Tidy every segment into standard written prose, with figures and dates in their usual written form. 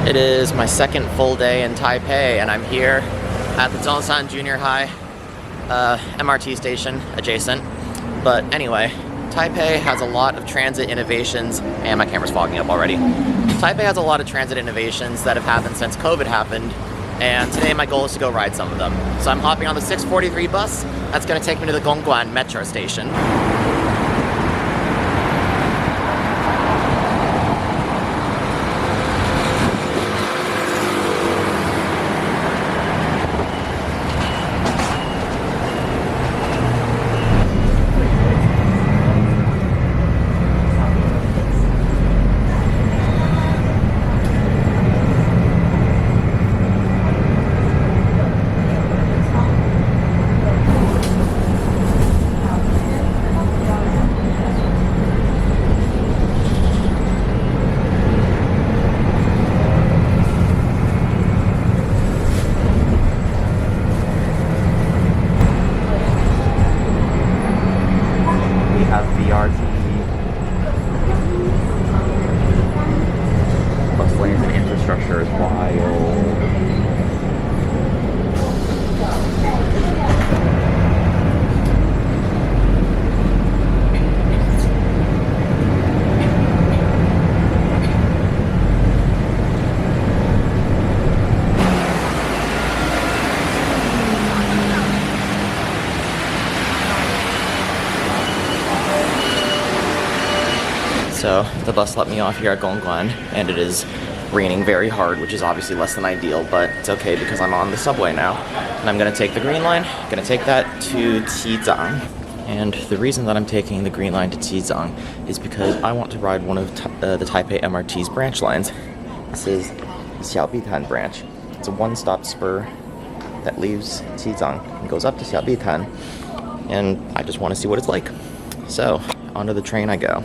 It is my second full day in Taipei, and I'm here at the Zhongshan Junior High MRT station adjacent. But anyway, Taipei has a lot of transit innovations, and my camera's fogging up already. Taipei has a lot of transit innovations that have happened since COVID happened, and today my goal is to go ride some of them. So I'm hopping on the 643 bus that's going to take me to the Gongguan metro station. Bus lanes and infrastructure is wild. So the bus let me off here at Gongguan, and it is raining very hard, which is obviously less than ideal, but it's okay because I'm on the subway now. And I'm gonna take the green line, gonna take that to Qizang. And the reason that I'm taking the green line to Qizang is because I want to ride one of the Taipei MRT's branch lines. This is the Xiaobitan branch. It's a one-stop spur that leaves Qizang and goes up to Xiaobitan, and I just want to see what it's like. So, onto the train I go.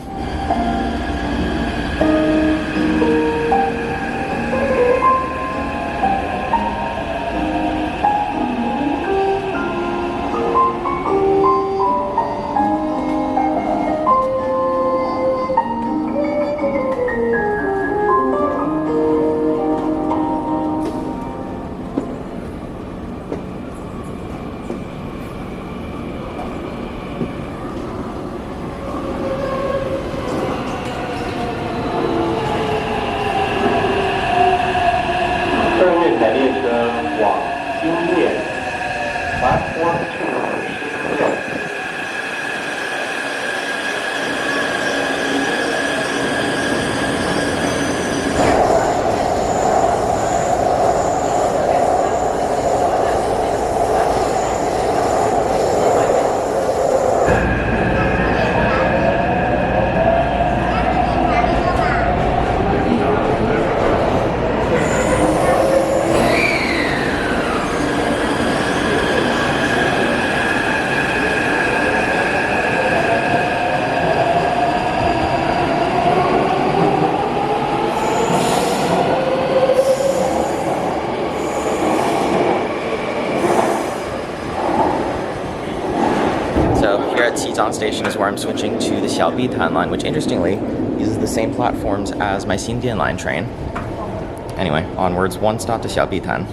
Qizang Station is where I'm switching to the Xiaobitan line, which interestingly uses the same platforms as my Xindian line train. Anyway, onwards, one stop to Xiaobitan.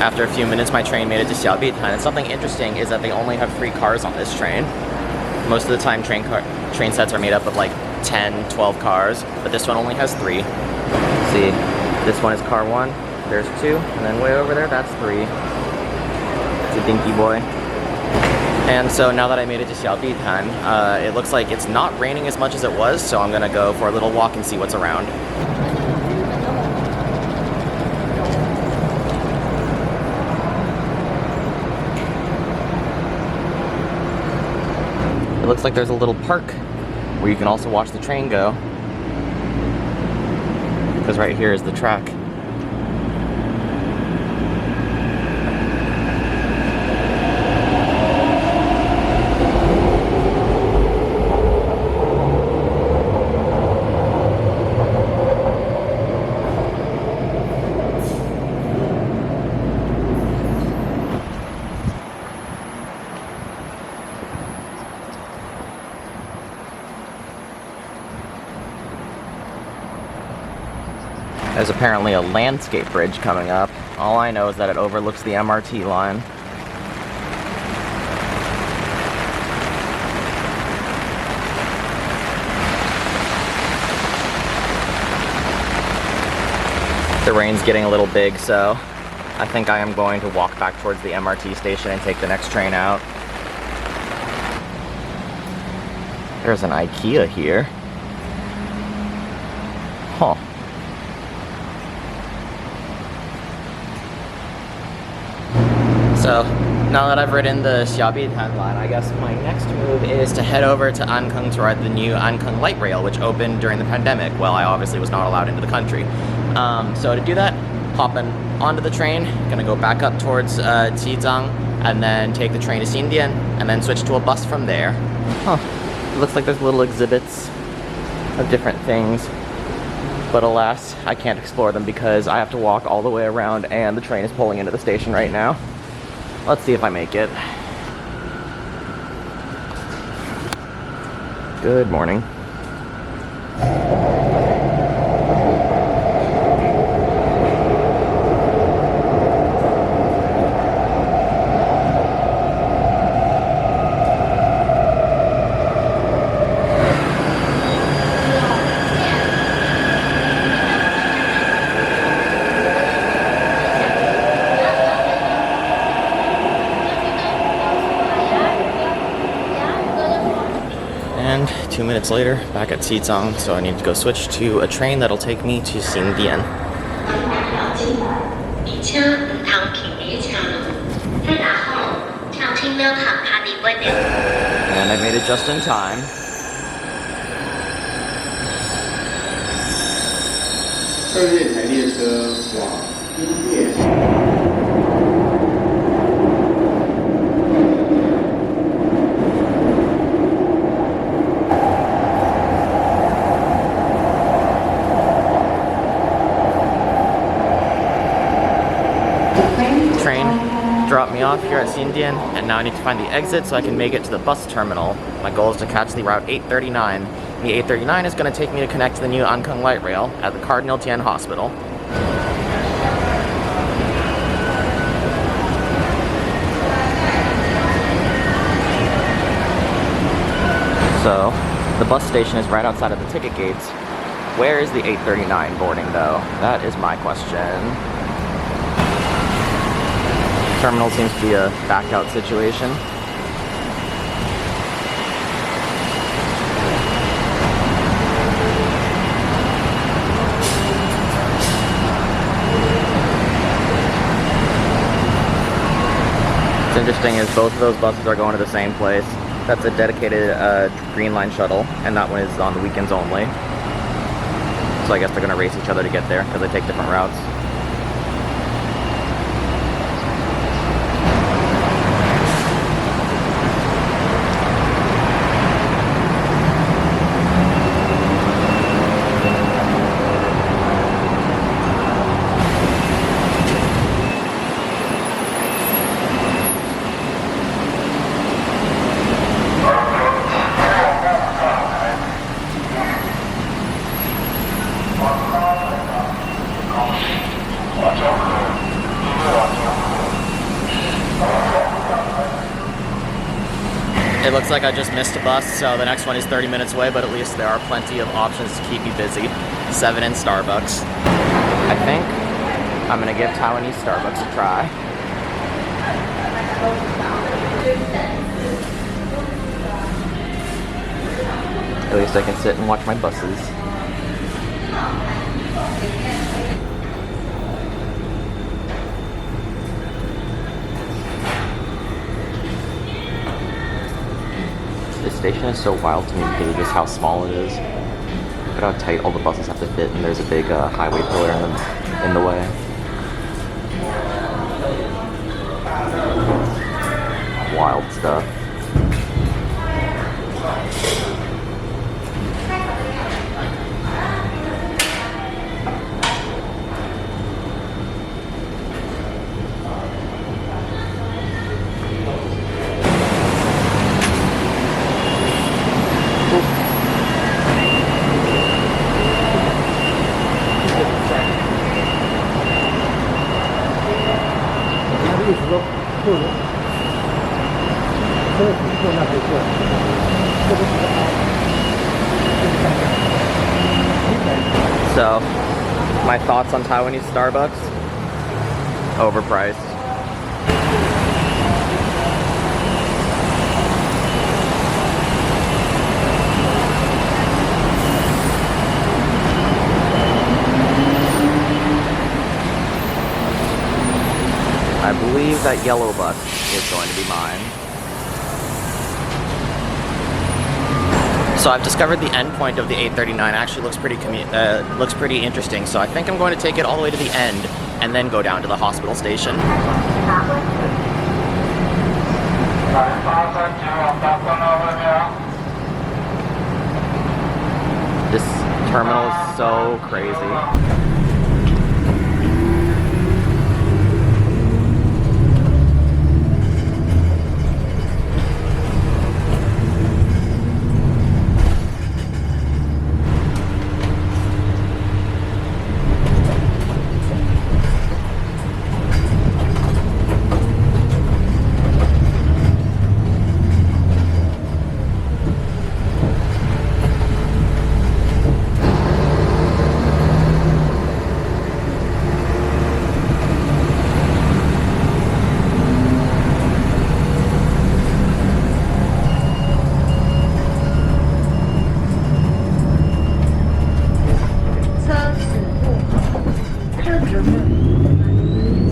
After a few minutes, my train made it to Xiaobitan, and something interesting is that they only have 3 cars on this train. Most of the time, train sets are made up of like 10, 12 cars, but this one only has 3. See, this one is car 1, there's 2, and then way over there, that's 3. It's a dinky boy. And so now that I made it to Xiaobitan, it looks like it's not raining as much as it was, so I'm gonna go for a little walk and see what's around. It looks like there's a little park where you can also watch the train go. Because right here is the track. There's apparently a landscape bridge coming up. All I know is that it overlooks the MRT line. The rain's getting a little big, so I think I am going to walk back towards the MRT station and take the next train out. There's an IKEA here. Huh. So, now that I've ridden the Xiaobitan line, I guess my next move is to head over to Ankang to ride the new Ankang light rail, which opened during the pandemic. Well, I obviously was not allowed into the country. So to do that, hopping onto the train, gonna go back up towards Qizang, and then take the train to Xindian, and then switch to a bus from there. Huh. It looks like there's little exhibits of different things. But alas, I can't explore them because I have to walk all the way around and the train is pulling into the station right now. Let's see if I make it. Good morning. And 2 minutes later, back at Qizang, so I need to go switch to a train that'll take me to Xindian. And I made it just in time. Dropped me off here at Xindian, and now I need to find the exit so I can make it to the bus terminal. My goal is to catch the route 839. The 839 is going to take me to connect to the new Ankang light rail at the Cardinal Tian Hospital. So, the bus station is right outside of the ticket gates. Where is the 839 boarding though? That is my question. Terminal seems to be a back out situation. What's interesting is both of those buses are going to the same place. That's a dedicated Green Line shuttle, and that one is on the weekends only. So I guess they're going to race each other to get there because they take different routes. It looks like I just missed a bus, so the next one is 30 minutes away, but at least there are plenty of options to keep me busy. 7 in Starbucks. I think I'm gonna give Taiwanese Starbucks a try. At least I can sit and watch my buses. This station is so wild to me because of just how small it is. Look at how tight all the buses have to fit, and there's a big highway pillar in the way. Wild stuff. So, my thoughts on Taiwanese Starbucks? Overpriced. I believe that yellow bus is going to be mine. So I've discovered the end point of the 839 actually looks pretty interesting. So I think I'm going to take it all the way to the end and then go down to the hospital station. This terminal is so crazy.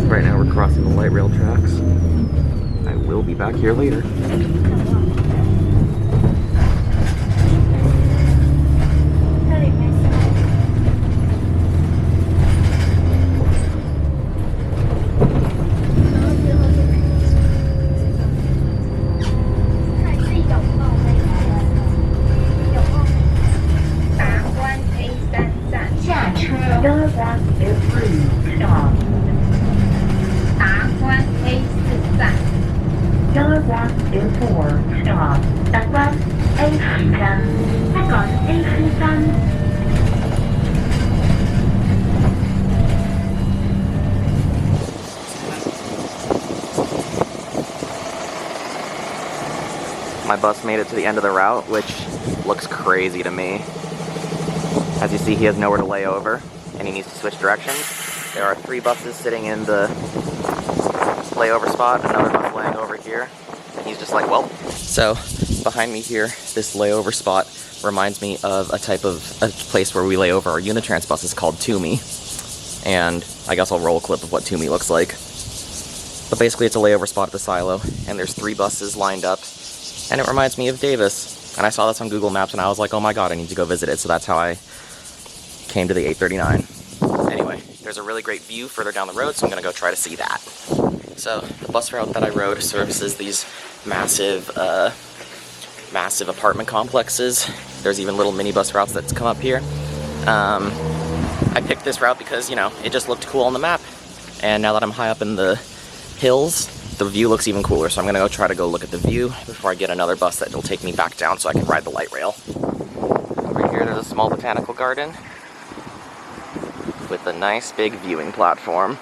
Right now we're crossing the light rail tracks. I will be back here later. My bus made it to the end of the route, which looks crazy to me. As you see, he has nowhere to lay over, and he needs to switch directions. There are 3 buses sitting in the layover spot, another bus laying over here, and he's just like, well. So, behind me here, this layover spot reminds me of a place where we lay over our Unitrans buses called Toomey. And I guess I'll roll a clip of what Toomey looks like. But basically it's a layover spot at the silo, and there's 3 buses lined up. And it reminds me of Davis. And I saw this on Google Maps and I was like, oh my god, I need to go visit it. So that's how I came to the 839. Anyway, there's a really great view further down the road, so I'm gonna go try to see that. So the bus route that I rode services these massive apartment complexes. There's even little mini bus routes that come up here. I picked this route because, you know, it just looked cool on the map. And now that I'm high up in the hills, the view looks even cooler, so I'm gonna try to look at the view before I get another bus that will take me back down so I can ride the light rail. Over here there's a small botanical garden with a nice big viewing platform.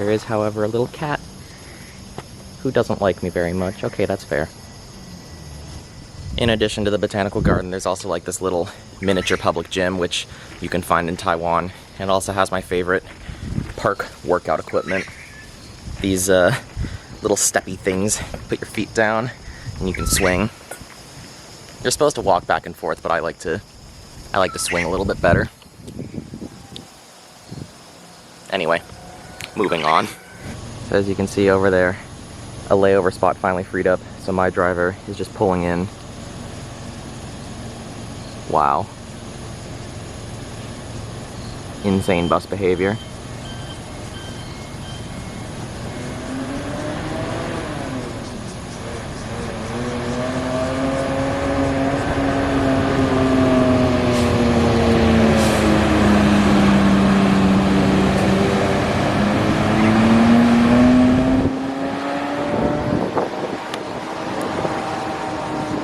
There is, however, a little cat who doesn't like me very much. Okay, that's fair. In addition to the botanical garden, there's also like this little miniature public gym, which you can find in Taiwan. And it also has my favorite park workout equipment. These little steppy things. Put your feet down and you can swing. You're supposed to walk back and forth, but I like to swing a little bit better. Anyway, moving on. So as you can see over there, a layover spot finally freed up, so my driver is just pulling in. Wow. Insane bus behavior.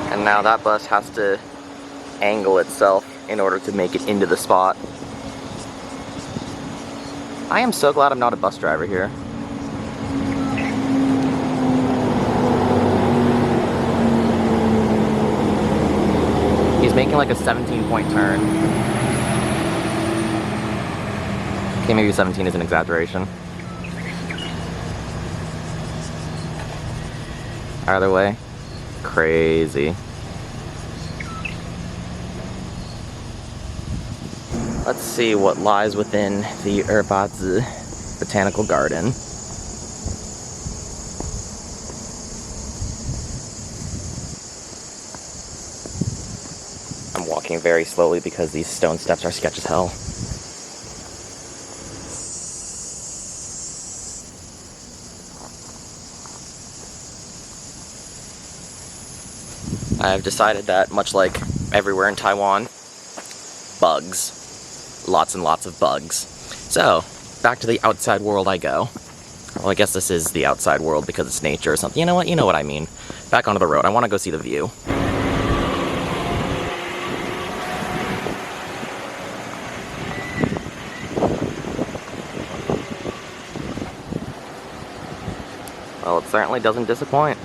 And now that bus has to angle itself in order to make it into the spot. I am so glad I'm not a bus driver here. He's making like a 17-point turn. Okay, maybe 17 is an exaggeration. Either way, crazy. Let's see what lies within the Erbazi Botanical Garden. I'm walking very slowly because these stone steps are sketch as hell. I've decided that, much like everywhere in Taiwan, bugs. Lots and lots of bugs. So, back to the outside world I go. Well, I guess this is the outside world because it's nature or something. You know what? You know what I mean. Back onto the road. I want to go see the view. Well, it certainly doesn't disappoint.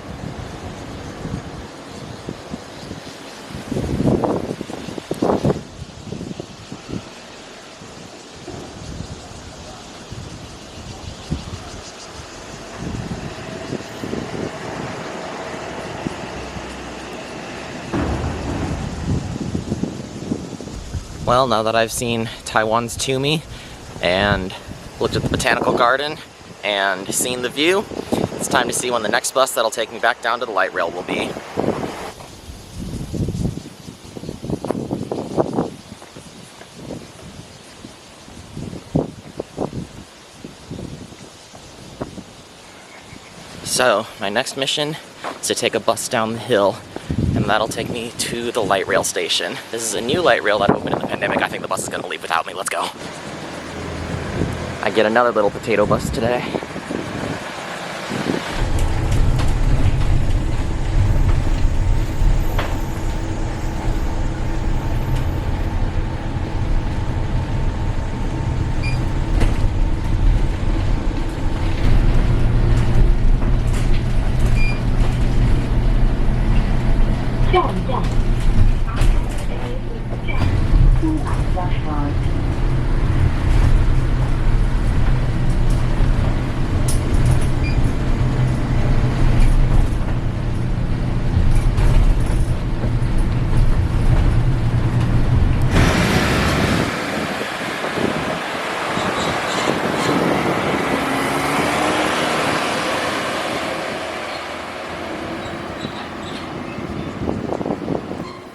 Well, now that I've seen Taiwan's Toomey and looked at the botanical garden and seen the view, it's time to see when the next bus that'll take me back down to the light rail will be. So, my next mission is to take a bus down the hill, and that'll take me to the light rail station. This is a new light rail that opened in the pandemic. I think the bus is gonna leave without me. Let's go. I get another little potato bus today.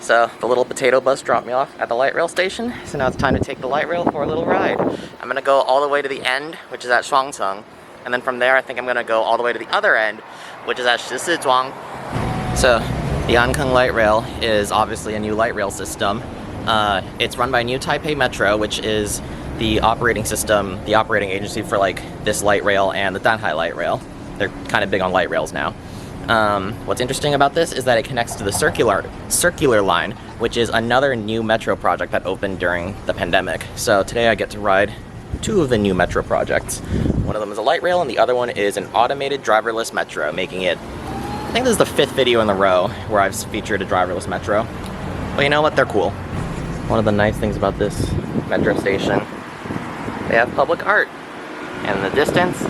So the little potato bus dropped me off at the light rail station, so now it's time to take the light rail for a little ride. I'm gonna go all the way to the end, which is at Shuangceng, and then from there I think I'm gonna go all the way to the other end, which is at Shizhuang. So the Ankang light rail is obviously a new light rail system. It's run by New Taipei Metro, which is the operating system, the operating agency for like this light rail and the Danhai light rail. They're kind of big on light rails now. What's interesting about this is that it connects to the circular line, which is another new metro project that opened during the pandemic. So today I get to ride two of the new metro projects. One of them is a light rail and the other one is an automated driverless metro, making it, I think this is the 5th video in a row where I've featured a driverless metro. But you know what, they're cool. One of the nice things about this metro station, they have public art. And in the distance,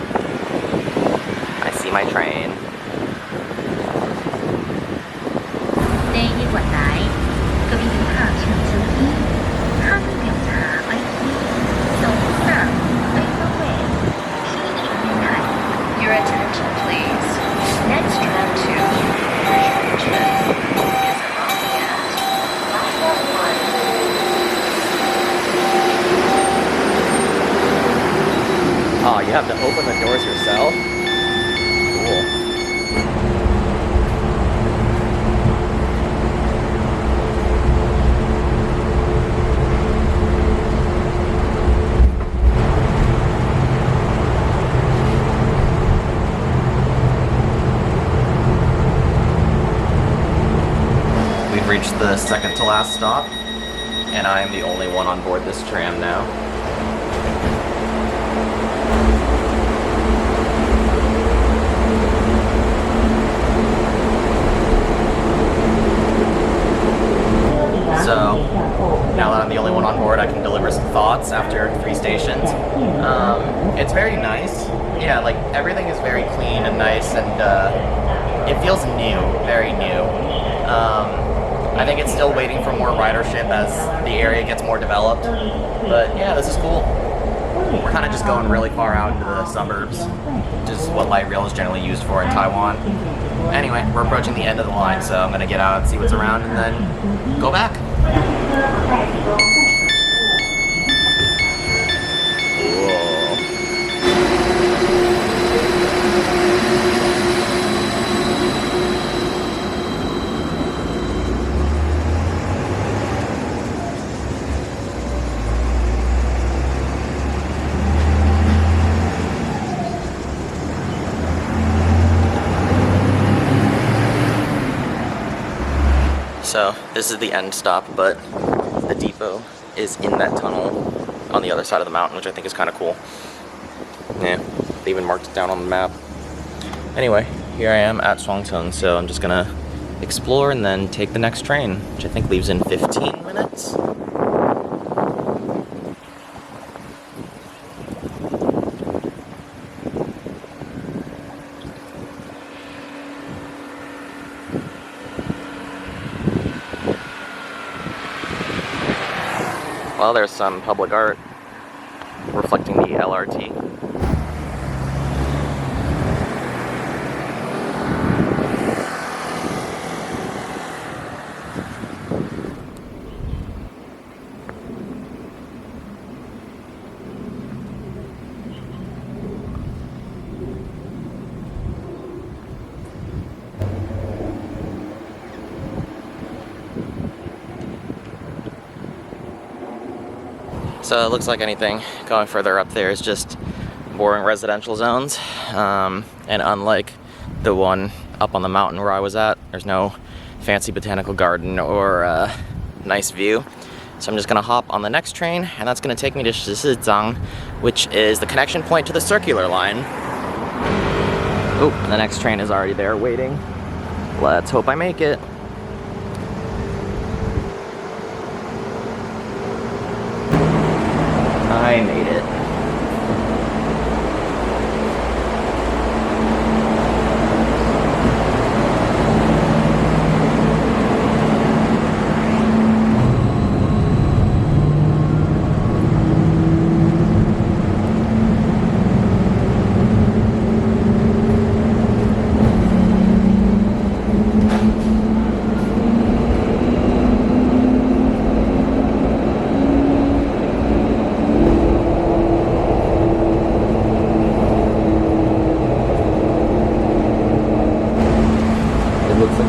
I see my train. 呢一月來，各位遊客請注意，下面調查位於數3對方位 P 月台。Your attention please. Next tram to Richmond is arriving at platform 1. Oh, you have to open the doors yourself? Cool. We've reached the second to last stop, and I am the only one on board this tram now. So, now that I'm the only one on board, I can deliver some thoughts after 3 stations. It's very nice. Yeah, like, everything is very clean and nice, and it feels new, very new. I think it's still waiting for more ridership as the area gets more developed. But yeah, this is cool. We're kind of just going really far out into the suburbs, which is what light rail is generally used for in Taiwan. Anyway, we're approaching the end of the line, so I'm gonna get out and see what's around and then go back. So this is the end stop, but the depot is in that tunnel on the other side of the mountain, which I think is kind of cool. Yeah, they even marked it down on the map. Anyway, here I am at Shuangcheng, so I'm just gonna explore and then take the next train, which I think leaves in 15 minutes. Well, there's some public art reflecting the LRT. So it looks like anything going further up there is just boring residential zones. And unlike the one up on the mountain where I was at, there's no fancy botanical garden or nice view. So I'm just gonna hop on the next train, and that's gonna take me to Shizizang, which is the connection point to the circular line. Oh, the next train is already there waiting. Let's hope I make it. I made it.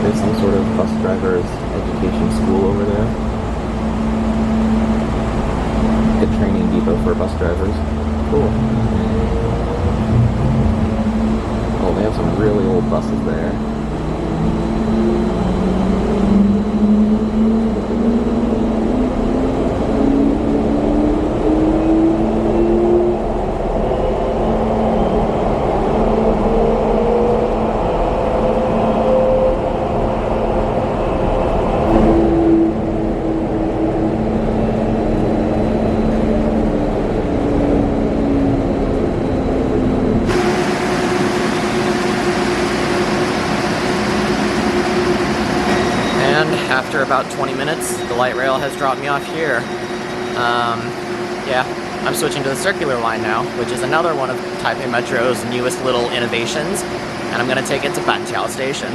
Some sort of bus driver's education school over there. Good training depot for bus drivers. Cool. Oh, they have some really old buses there. about 20 minutes. The light rail has dropped me off here. Yeah, I'm switching to the circular line now, which is another one of Taipei Metro's newest little innovations, and I'm gonna take it to Banqiao Station.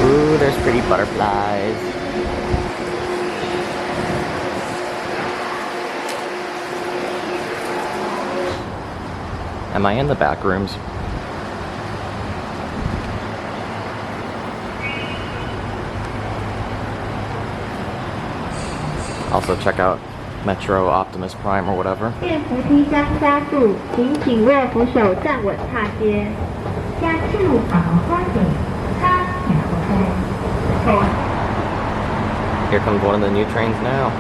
Ooh, there's pretty butterflies. Am I in the back rooms? Also check out Metro Optimus Prime or whatever. 电扶梯将加速，请紧握扶手站稳踏阶。加速跑花点，擦然后 Here comes one of the new trains now.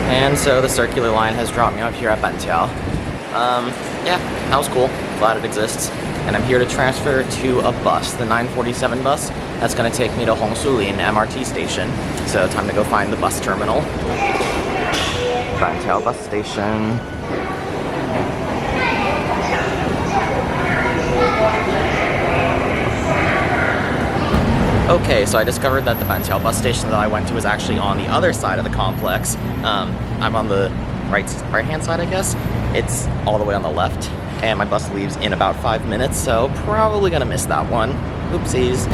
And so the circular line has dropped me off here at Banqiao. Yeah, that was cool. Glad it exists. And I'm here to transfer to a bus, the 947 bus. That's gonna take me to Hongsulin MRT station. So time to go find the bus terminal. Banqiao bus station. Okay, so I discovered that the Banqiao bus station that I went to was actually on the other side of the complex. I'm on the right-hand side, I guess. It's all the way on the left, and my bus leaves in about 5 minutes, so probably gonna miss that one. Oopsies.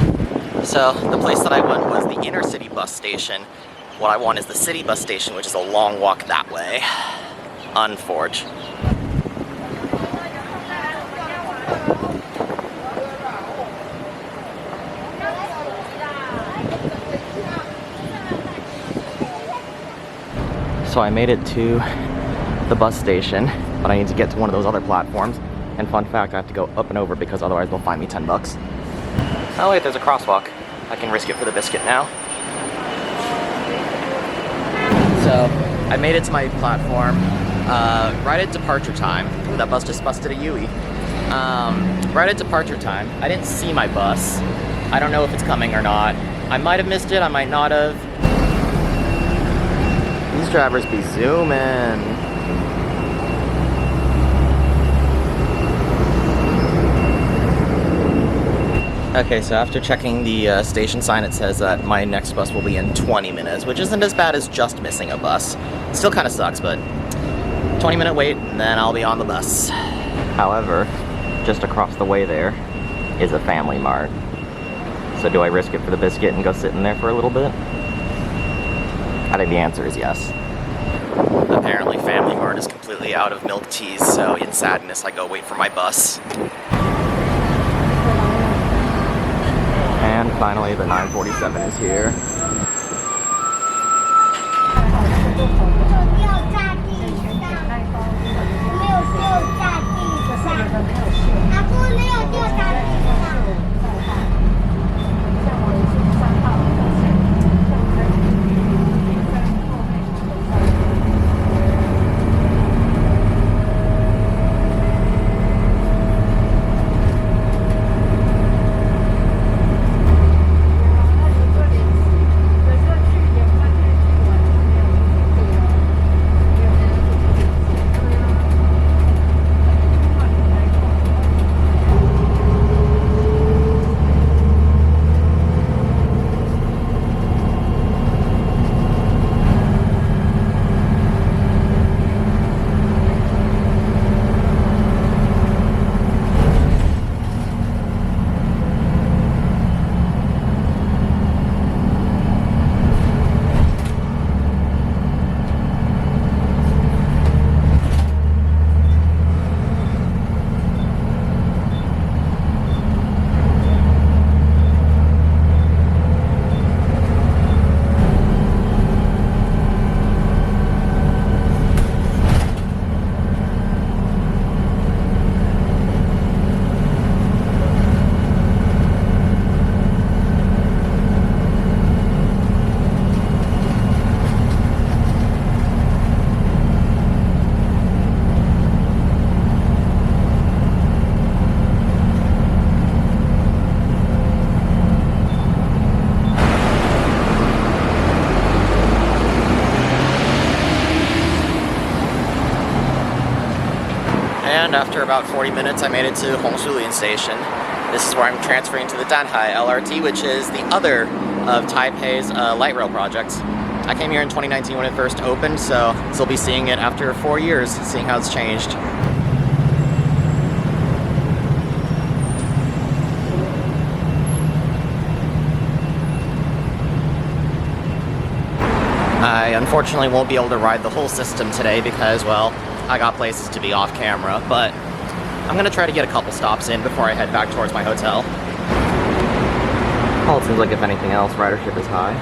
So the place that I went was the inner city bus station. What I want is the city bus station, which is a long walk that way. Unforge. So I made it to the bus station, but I need to get to one of those other platforms. And fun fact, I have to go up and over because otherwise they'll fine me 10 bucks. Oh wait, there's a crosswalk. I can risk it for the biscuit now. So I made it to my platform right at departure time. Ooh, that bus just busted a Yui. Right at departure time. I didn't see my bus. I don't know if it's coming or not. I might have missed it, I might not have. These drivers be zooming. Okay, so after checking the station sign, it says that my next bus will be in 20 minutes, which isn't as bad as just missing a bus. Still kind of sucks, but 20-minute wait, and then I'll be on the bus. However, just across the way there is a Family Mart. So do I risk it for the biscuit and go sit in there for a little bit? I think the answer is yes. Apparently Family Mart is completely out of milk teas, so in sadness I go wait for my bus. And finally the 947 is here. And after about 40 minutes, I made it to Hongsulin Station. This is where I'm transferring to the Danhai LRT, which is the other of Taipei's light rail projects. I came here in 2019 when it first opened, so still be seeing it after 4 years, seeing how it's changed. I unfortunately won't be able to ride the whole system today because, well, I got places to be off camera, but I'm gonna try to get a couple stops in before I head back towards my hotel. Well, it seems like if anything else, ridership is high.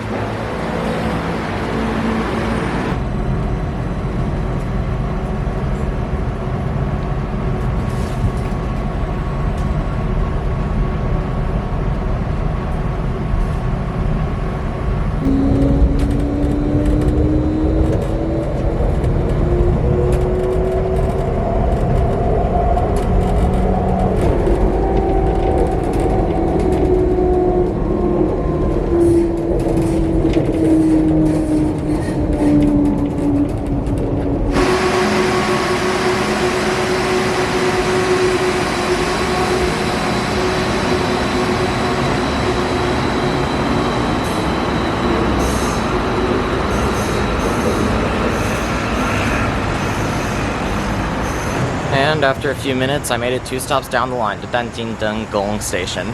And after a few minutes, I made it 2 stops down the line to Danjingdeng Gong Station.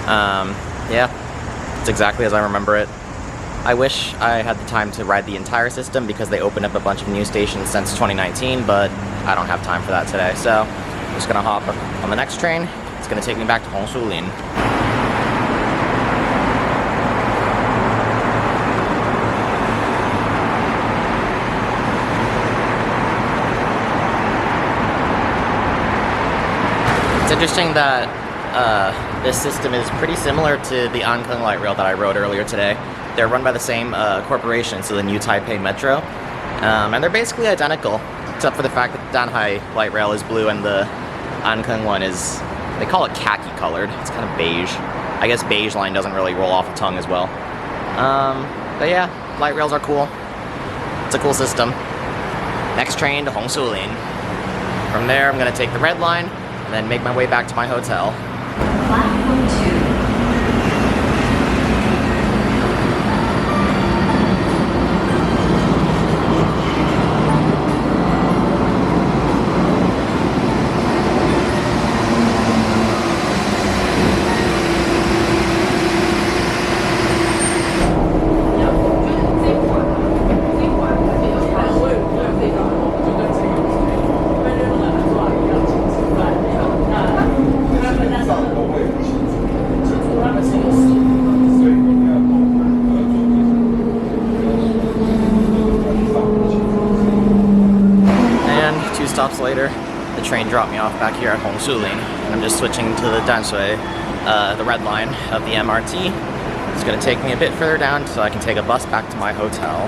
Yeah, it's exactly as I remember it. I wish I had the time to ride the entire system because they opened up a bunch of new stations since 2019, but I don't have time for that today. So I'm just gonna hop on the next train. It's gonna take me back to Hongsulin. It's interesting that this system is pretty similar to the Ankang light rail that I rode earlier today. They're run by the same corporation, so the New Taipei Metro, and they're basically identical, except for the fact that the Danhai light rail is blue and the Ankang one is, they call it khaki colored. It's kind of beige. I guess beige line doesn't really roll off the tongue as well. But yeah, light rails are cool. It's a cool system. Next train to Hongsulin. From there, I'm gonna take the red line and then make my way back to my hotel. Platform 2. stops later. The train dropped me off back here at Hongsuling. I'm just switching to the Danshui, the red line of the MRT. It's gonna take me a bit further down so I can take a bus back to my hotel.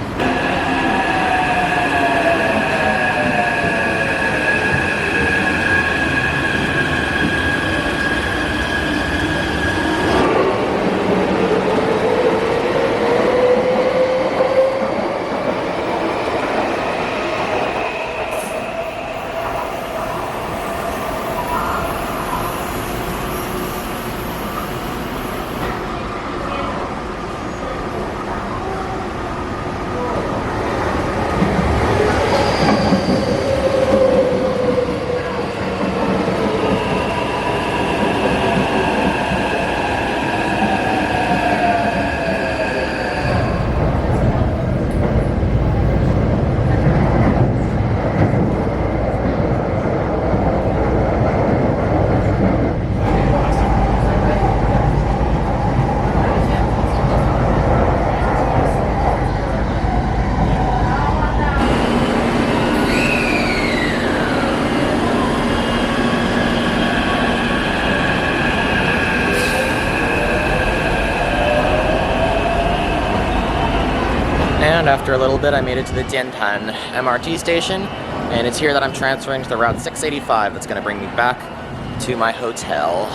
And after a little bit, I made it to the Diantan MRT station, and it's here that I'm transferring to the Route 685 that's going to bring me back to my hotel.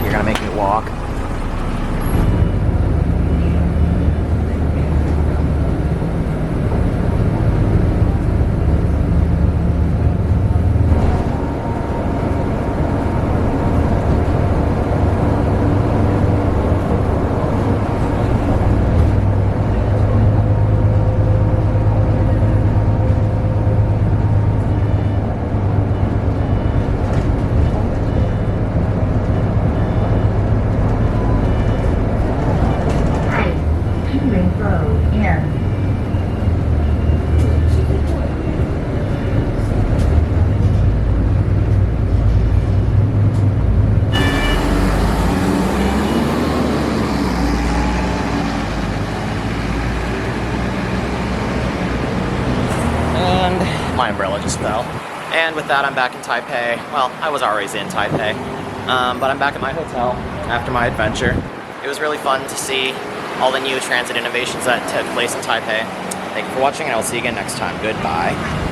You're gonna make me walk. My umbrella just fell. And with that, I'm back in Taipei. Well, I was always in Taipei, but I'm back at my hotel after my adventure. It was really fun to see all the new transit innovations that took place in Taipei. Thank you for watching, and I'll see you again next time. Goodbye.